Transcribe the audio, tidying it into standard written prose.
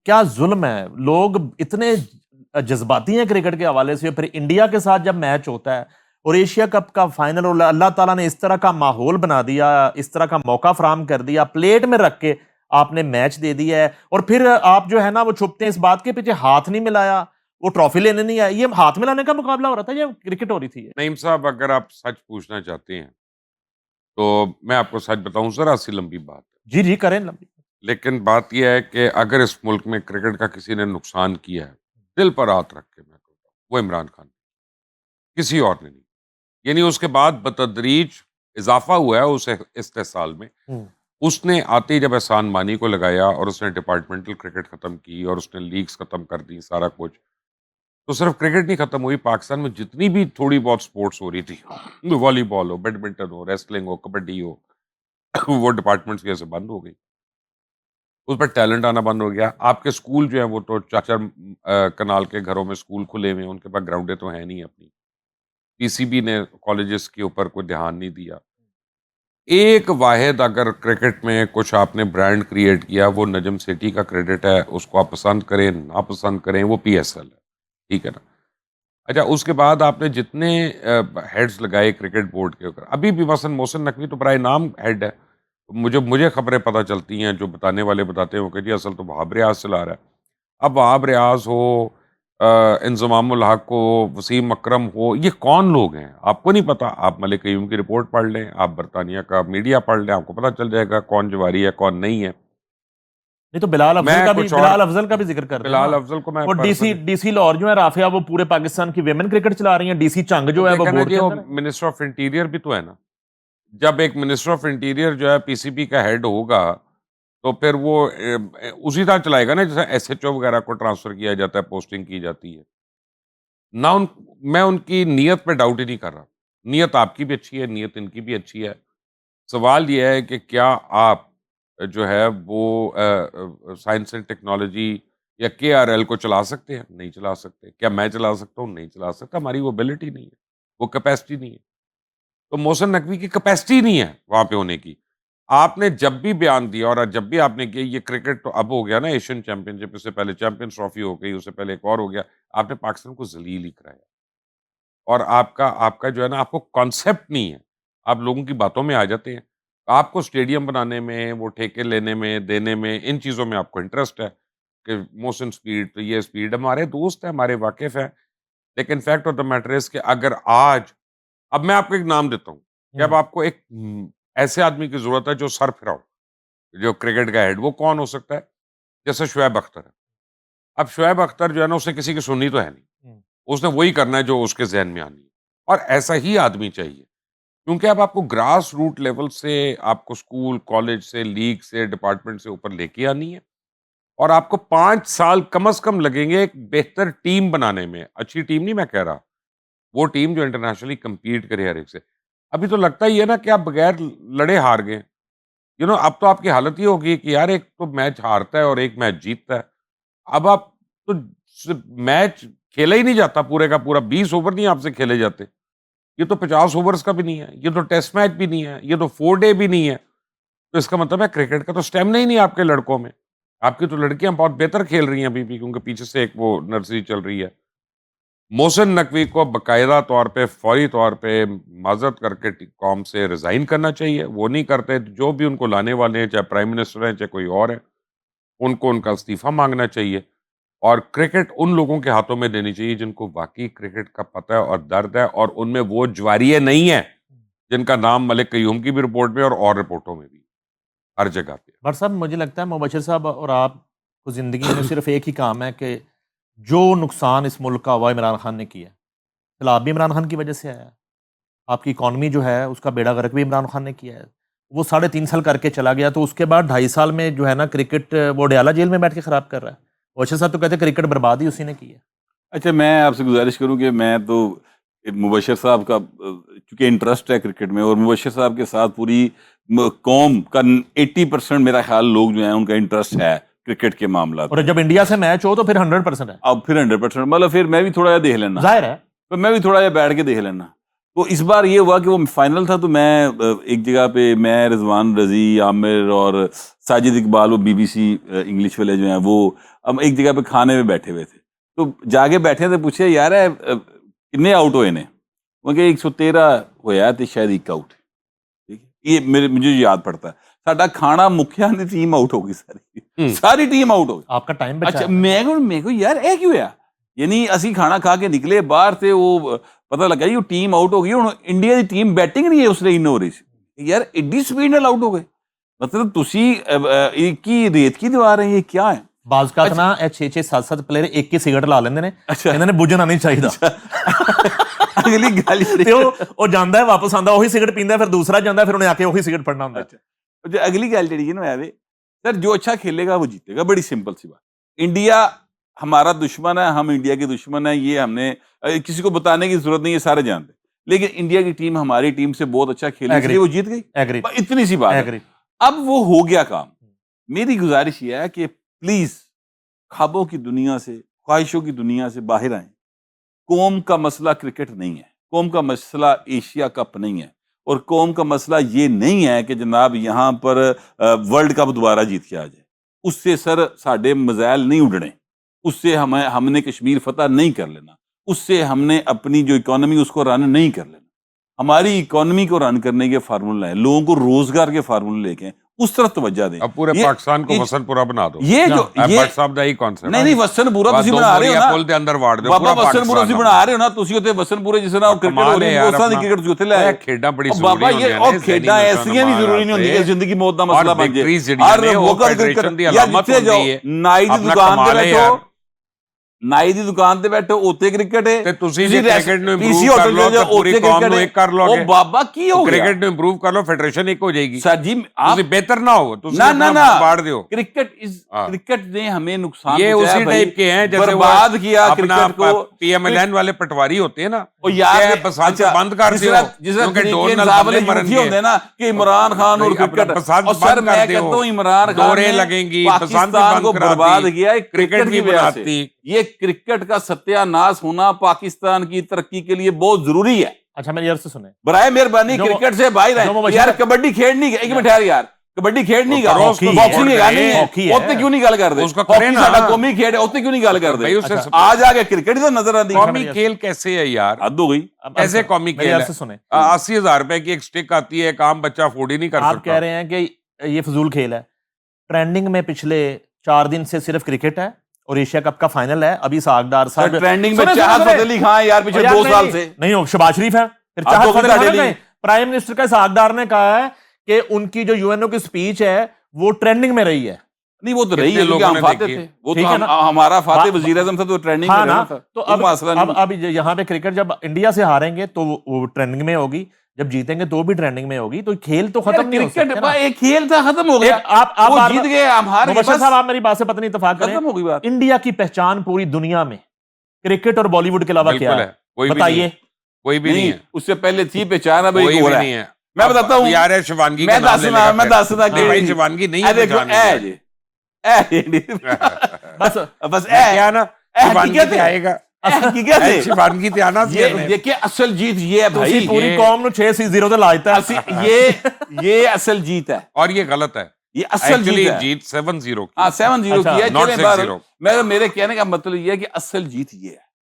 کیا ظلم ہے، لوگ اتنے جذباتی ہیں کرکٹ کے حوالے سے. پھر انڈیا کے ساتھ جب میچ ہوتا ہے اور ایشیا کپ کا فائنل، اور اللہ تعالیٰ نے اس طرح کا ماحول بنا دیا، اس طرح کا موقع فراہم کر دیا، پلیٹ میں رکھ کے آپ نے میچ دے دیا ہے، اور پھر آپ جو ہے نا وہ چھپتے ہیں اس بات کے پیچھے، ہاتھ نہیں ملایا، وہ ٹرافی لینے نہیں آئے. یہ ہاتھ ملانے کا مقابلہ ہو رہا تھا یا کرکٹ ہو رہی تھی؟ نعیم صاحب، اگر آپ سچ پوچھنا چاہتے ہیں تو میں آپ کو سچ بتاؤں، ذرا سی لمبی بات ہے، جی کریں لمبی. لیکن بات یہ ہے کہ اگر اس ملک میں کرکٹ کا کسی نے نقصان کیا ہے، دل پر ہاتھ رکھ کے میں کہتا ہوں، وہ عمران خان، کسی اور نے نہیں. یعنی اس کے بعد بتدریج اضافہ ہوا ہے اس استحصال میں. اس نے آتے ہی جب احسان مانی کو لگایا اور اس نے ڈپارٹمنٹل کرکٹ ختم کی اور اس نے لیگز ختم کر دی، سارا کچھ، تو صرف کرکٹ نہیں ختم ہوئی، پاکستان میں جتنی بھی تھوڑی بہت سپورٹس ہو رہی تھی، والی بال ہو، بیڈمنٹن ہو، ریسلنگ ہو، کبڈی ہو، وہ ڈپارٹمنٹس کی وجہ سے بند ہو گئی. اس پر ٹیلنٹ آنا بند ہو گیا. آپ کے سکول جو ہیں وہ تو چاچر کنال کے گھروں میں سکول کھلے ہوئے ہیں، ان کے پاس گراؤنڈیں تو ہیں نہیں اپنی. پی سی بی نے کالجز کے اوپر کوئی دھیان نہیں دیا. ایک واحد اگر کرکٹ میں کچھ آپ نے برانڈ کریٹ کیا، وہ نجم سیٹھی کا کریڈٹ ہے. اس کو آپ پسند کریں نہ پسند کریں، وہ پی ایس ایل ہے، ٹھیک ہے نا. اچھا، اس کے بعد آپ نے جتنے ہیڈز لگائے کرکٹ بورڈ کے اوپر، ابھی بھی مثلا محسن نقوی تو برائے نام ہیڈ ہے. مجھے خبریں پتہ چلتی ہیں، جو بتانے والے بتاتے ہیں کہ جی اصل تو وہاب ریاض چلا رہا ہے. اب وہاب ریاض ہو، انضمام الحق ہو، وسیم اکرم ہو، یہ کون لوگ ہیں آپ کو نہیں پتا. آپ ملک قیوم کی رپورٹ پڑھ لیں، آپ برطانیہ کا میڈیا پڑھ لیں، آپ کو پتہ چل جائے گا کون جواری ہے کون نہیں ہے. نہیں تو بلال افضل کا بھی ذکر کر دیں. بلال افضل کو میں وہ ڈی سی لاہور جو ہے رافیہ، وہ پورے پاکستان کی ویمن کرکٹ چلا رہی ہیں. ڈی سی چنگ جو ہے وہ بورڈ کے اندر ہے. منسٹر آف انٹیریئر بھی تو ہے نا. جب ایک منسٹر آف انٹیریئر جو ہے پی سی بی کا ہیڈ ہوگا تو پھر وہ اسی طرح چلائے گا نا جیسے ایس ایچ او وغیرہ کو ٹرانسفر کیا جاتا ہے، پوسٹنگ کی جاتی ہے نہ. میں ان کی نیت پہ ڈاؤٹ ہی نہیں کر رہا. نیت آپ کی بھی اچھی ہے، نیت ان کی بھی اچھی ہے. سوال یہ ہے کہ کیا آپ جو ہے وہ سائنس اینڈ ٹیکنالوجی یا کے آر ایل کو چلا سکتے ہیں؟ نہیں چلا سکتے. کیا میں چلا سکتا ہوں؟ نہیں چلا سکتا. ہماری وہ ابیلٹی نہیں ہے، وہ کیپیسٹی نہیں ہے. تو محسن نقوی کی کیپیسٹی نہیں ہے وہاں پہ ہونے کی. آپ نے جب بھی بیان دیا اور جب بھی آپ نے کیا، یہ کرکٹ تو اب ہو گیا نا ایشین چیمپئن شپ، اس سے پہلے چیمپئنز ٹرافی ہو گئی، اس سے پہلے ایک اور ہو گیا. آپ نے پاکستان کو ذلیل ہی کرایا. اور آپ کا جو ہے نا، آپ کو کانسیپٹ نہیں ہے. آپ لوگوں کی باتوں میں آ جاتے ہیں. آپ کو اسٹیڈیم بنانے میں، وہ ٹھیکے لینے میں، دینے میں، ان چیزوں میں آپ کو انٹرسٹ ہے کہ محسن سپیڈ تو یہ سپیڈ، ہمارے دوست ہیں، ہمارے واقف ہیں. لیکن fact of the matter is کہ اگر آج، اب میں آپ کو ایک نام دیتا ہوں کہ اب آپ کو ایک ایسے آدمی کی ضرورت ہے جو سر پھراؤ، جو کرکٹ کا ہیڈ، وہ کون ہو سکتا ہے؟ جیسے شعیب اختر ہے. اب شعیب اختر جو ہے نا، اس نے کسی کی سننی تو ہے نہیں، اس نے وہی کرنا ہے جو اس کے ذہن میں آنی ہے. اور ایسا ہی آدمی چاہیے، کیونکہ اب آپ کو گراس روٹ لیول سے، آپ کو اسکول کالج سے، لیگ سے، ڈپارٹمنٹ سے اوپر لے کے آنی ہے. اور آپ کو 5 سال کم از کم لگیں گے ایک بہتر ٹیم بنانے میں. اچھی ٹیم نہیں میں کہہ رہا، وہ ٹیم جو انٹرنیشنلی کمپیٹ کرے ہر ایک سے. ابھی تو لگتا ہی ہے نا کہ آپ بغیر لڑے ہار گئے. اب تو آپ کی حالت یہ ہوگی کہ یار ایک تو میچ ہارتا ہے اور ایک میچ جیتتا ہے. اب آپ تو میچ کھیلا ہی نہیں جاتا پورے کا پورا، 20 اوور نہیں آپ سے کھیلے جاتے. یہ تو 50 اوورز کا بھی نہیں ہے، یہ تو ٹیسٹ میچ بھی نہیں ہے، یہ تو 4 ڈے بھی نہیں ہے. تو اس کا مطلب ہے کرکٹ کا تو اسٹیمنا ہی نہیں آپ کے لڑکوں میں. آپ کی تو لڑکیاں بہت بہتر کھیل رہی ہیں ابھی بھی، کیونکہ پیچھے سے ایک وہ نرسری چل رہی ہے. محسن نقوی کو باقاعدہ طور پہ، فوری طور پہ معذرت کر کے قوم سے ریزائن کرنا چاہیے. وہ نہیں کرتے، جو بھی ان کو لانے والے ہیں، چاہے پرائم منسٹر ہیں چاہے کوئی اور ہے، ان کو ان کا استعفیٰ مانگنا چاہیے. اور کرکٹ ان لوگوں کے ہاتھوں میں دینی چاہیے جن کو واقعی کرکٹ کا پتہ ہے اور درد ہے، اور ان میں وہ جواریے نہیں ہیں جن کا نام ملک قیوم کی بھی رپورٹ میں اور رپورٹوں میں بھی ہر جگہ پہ. بٹ صاحب مجھے لگتا ہے مبشر صاحب اور آپ کو زندگی میں صرف ایک ہی کام ہے کہ جو نقصان اس ملک کا ہوا عمران خان نے کیا ہے، سیلاب بھی عمران خان کی وجہ سے آیا ہے، آپ کی اکانومی جو ہے اس کا بیڑا غرق بھی عمران خان نے کیا ہے. وہ 3.5 سال کر کے چلا گیا، تو اس کے بعد 2.5 سال میں جو ہے نا کرکٹ وہ ڈیالہ جیل میں بیٹھ کے خراب کر رہا ہے. مبشر صاحب تو کہتے ہیں کرکٹ برباد ہی اسی نے کی ہے. اچھا، میں آپ سے گزارش کروں کہ میں تو مبشر صاحب کا چونکہ انٹرسٹ ہے کرکٹ میں، اور مبشر صاحب کے ساتھ پوری قوم کا 80% میرا خیال لوگ جو ہیں ان کا انٹرسٹ ہے کرکٹ کے معاملات. اور جب انڈیا سے میچ ہو تو پھر 100% ہے. اب پھر 100%، مطلب پھر میں بھی تھوڑا جا دیکھ لینا، ظاہر ہے تو میں بھی تھوڑا جا بیٹھ کے دیکھ لینا. تو اس بار یہ ہوا کہ وہ فائنل تھا، تو میں ایک جگہ پہ میں، رضوان رضی، عامر اور ساجد اقبال، وہ BBC انگلش والے جو ہیں، وہ ہم ایک جگہ پہ کھانے میں بیٹھے ہوئے تھے، تو جا کے بیٹھے تھے، پوچھے یار کتنے آؤٹ ہوئے نے؟ وہ کہ 113 ہویا تے شاید ایک آؤٹ. ٹھیک ہے، یہ مجھے یاد پڑتا ہے. ساڈا کھانا مکھیا دی ٹیم آؤٹ ہو گئی، ساری ٹیم آؤٹ ہو گئی. آپ کا ٹائم بچا. اچھا میں کو یار اے کیوں ہوا؟ یعنی اسی کھانا کھا کے نکلے باہر تے وہ پتہ لگا یہ ٹیم آؤٹ ہو گئی. ہن انڈیا دی ٹیم بیٹنگ نہیں ہے اس لیے ان ہو رہی سی. یار ایڈی سپیڈ نال آؤٹ ہو گئے. مطلب تسی کی ریت کی دیوار ہے، یہ کیا ہے؟ بعض کا نا 6-7 پلیئر ایک ہی سگرٹ لا لیندے نے، انہاں نے بجھنا نہیں چاہیے. اگلی گل تے او جاندا ہے واپس آندا وہی سگرٹ پیندا ہے، پھر دوسرا جاندا ہے، پھر انہیں آ کے وہی سگرٹ پڑنا ہوندا ہے. اگلی گل جڑی ہے نا سر، جو اچھا کھیلے گا وہ جیتے گا. بڑی سمپل سی بات. انڈیا ہمارا دشمن ہے، ہم انڈیا کے دشمن ہیں، یہ ہم نے کسی کو بتانے کی ضرورت نہیں، یہ سارے جانتے. لیکن انڈیا کی ٹیم ہماری ٹیم سے بہت اچھا کھیلی، اس لیے وہ جیت گئی. اتنی سی بات ہے. اب وہ ہو گیا کام. میری گزارش یہ ہے کہ پلیز خوابوں کی دنیا سے، خواہشوں کی دنیا سے باہر آئیں. قوم کا مسئلہ کرکٹ نہیں ہے، قوم کا مسئلہ ایشیا کپ نہیں ہے، اور قوم کا مسئلہ یہ نہیں ہے کہ جناب یہاں پر ورلڈ کپ دوبارہ جیت کے آ جائے. اس سے سر ساڈے مزائل نہیں اڑنے، اس سے ہم نے کشمیر فتح نہیں کر لینا، اس سے ہم نے اپنی جو اکانومی اس کو رن نہیں کر لینا. ہماری اکانومی کو رن کرنے کے فارمولہ ہیں، لوگوں کو روزگار کے فارمولے لے کے اس طرف توجہ دیں. اب پورے پاکستان کو وسن پورا بنا دو. یہ جو بٹ صاحب دا ہی کانسیپٹ نہیں وسن پورا تسی بنا رہے ہو نا، پول دے اندر واڑ دو بابا وسن پورا تسی بنا رہے ہو نا. تسی اوتے وسن پورے جس طرح کرکٹ ہو رہی ہے اس طرح دی کرکٹ تسی اوتے لے آئے. کھیڈاں بڑی ضروری بابا ہوندیاں یہ نے، اور کھیڈاں ایسیاں بھی ضروری نہیں ہوندی کہ زندگی موت دا مسئلہ بن جائے. ہر وقت کرکٹ یا جتنے جاؤ نائی دی دکان تے بیٹھو، نائی دی دکان تے بیٹھو اوتے کرکٹ ہے. تے تسی کرکٹ نو امپروو کر لو تے پوری قوم نو ایک کر لو گے. او بابا کی ہو گیا؟ کرکٹ نو امپروو کر لو، فیڈریشن ایک ہو جائے گی. سر جی تسی بہتر نہ ہو، تسی نہ باڑ دیو. کرکٹ نے ہمیں نقصان یہ اسی ٹائپ کے ہیں جیسے برباد کیا کرکٹ کو. PMLN والے پٹواری ہوتے ہیں نا، وہ یار پسند بند کر دیو کیونکہ ڈور نال بندے مرن گے نا کہ عمران خان اور کرکٹ. اور سر میں کہتا ہوں عمران خان دورے لگیں گی، پاکستان کو برباد کیا کرکٹ بھی بناتی. یہ کرکٹ کا ستیہ ناش ہونا پاکستان کی ترقی کے لیے بہت ضروری ہے. اچھا میری عرض سے سنیں، برائے مہربانی کرکٹ سے باہر رہیں. یار کبڈی کھیڈنی، ایک منٹ ٹھہر یار، کبڈی کھیڈنی گا، باکسنگ نہیں ہے، اوتے کیوں نہیں گل کردے؟ ہاکی ساڈا قومی کھیڈ ہے، اوتے کیوں نہیں گل کردے؟ آج آ کے کرکٹ ہی تو نظر آتی. قومی کھیل کیسے ہے یار؟ حد ہو گئی. کیسے قومی کھیل ہے؟ 80,000 روپے کی ایک سٹک آتی ہے، ایک عام بچہ افورڈ ہی نہیں کر سکتا. آپ کہہ رہے ہیں کہ یہ فضول کھیل ہے. ٹرینڈنگ میں پچھلے 4 دن سے صرف کرکٹ ہے اور ایشیا کپ کا فائنل ہے. ابھی ساغدار صاحب ٹرینڈنگ میں چاہت فتح علی خان یار پچھلے 2 سال سے نہیں ہو، شہباز شریف ہے. پھر چاہت فتح علی خان پرائم منسٹر کا ساغدار نے کہا ہے کہ ان کی جو UN کی سپیچ ہے وہ ٹرینڈنگ میں رہی ہے. نہیں وہ تو رہی ہے کیونکہ ہم فاتح تھے، وہ تو ہمارا فاتح وزیر اعظم تھا تو ٹرینڈنگ میں رہا تھا. تو اب یہاں پہ کرکٹ جب انڈیا سے ہاریں گے تو وہ ٹرینڈنگ میں ہوگی، جب جیتیں گے تو بھی ٹرینڈنگ میں ہوگی. تو کھیل تو ختم نہیں ہو سکتا. ایک کھیل تھا ختم ہو گیا، آپ جیت گئے، ہم ہار گئے. مبشر صاحب آپ میری بات سے پتہ نہیں اتفاق کریں، ختم ہو گئی بات. انڈیا کی پہچان پوری دنیا میں کرکٹ اور بالی ووڈ کے علاوہ کیا ہے؟ بتائیے. کوئی بھی نہیں ہے. اس سے پہلے تھی پہچان، اب ایک اور ہے. میں بتاتا ہوں یار شیوانگی میں دسنا کہ بھائی شیوانگی نہیں ہے پہچان. بس بس کیا نا شیوانگی تے آئے گا، شیوانگی تے آنا. دیکھیں اصل جیت یہ ہے بھائی، پوری قوم نو 6-0 تے لاتا ہے. یہ اصل جیت ہے اور یہ غلط ہے. یہ اصل جیت 7-0 7-0 کی ہے. میرے کہنے کا مطلب یہ ہے کہ اصل جیت یہ ہے.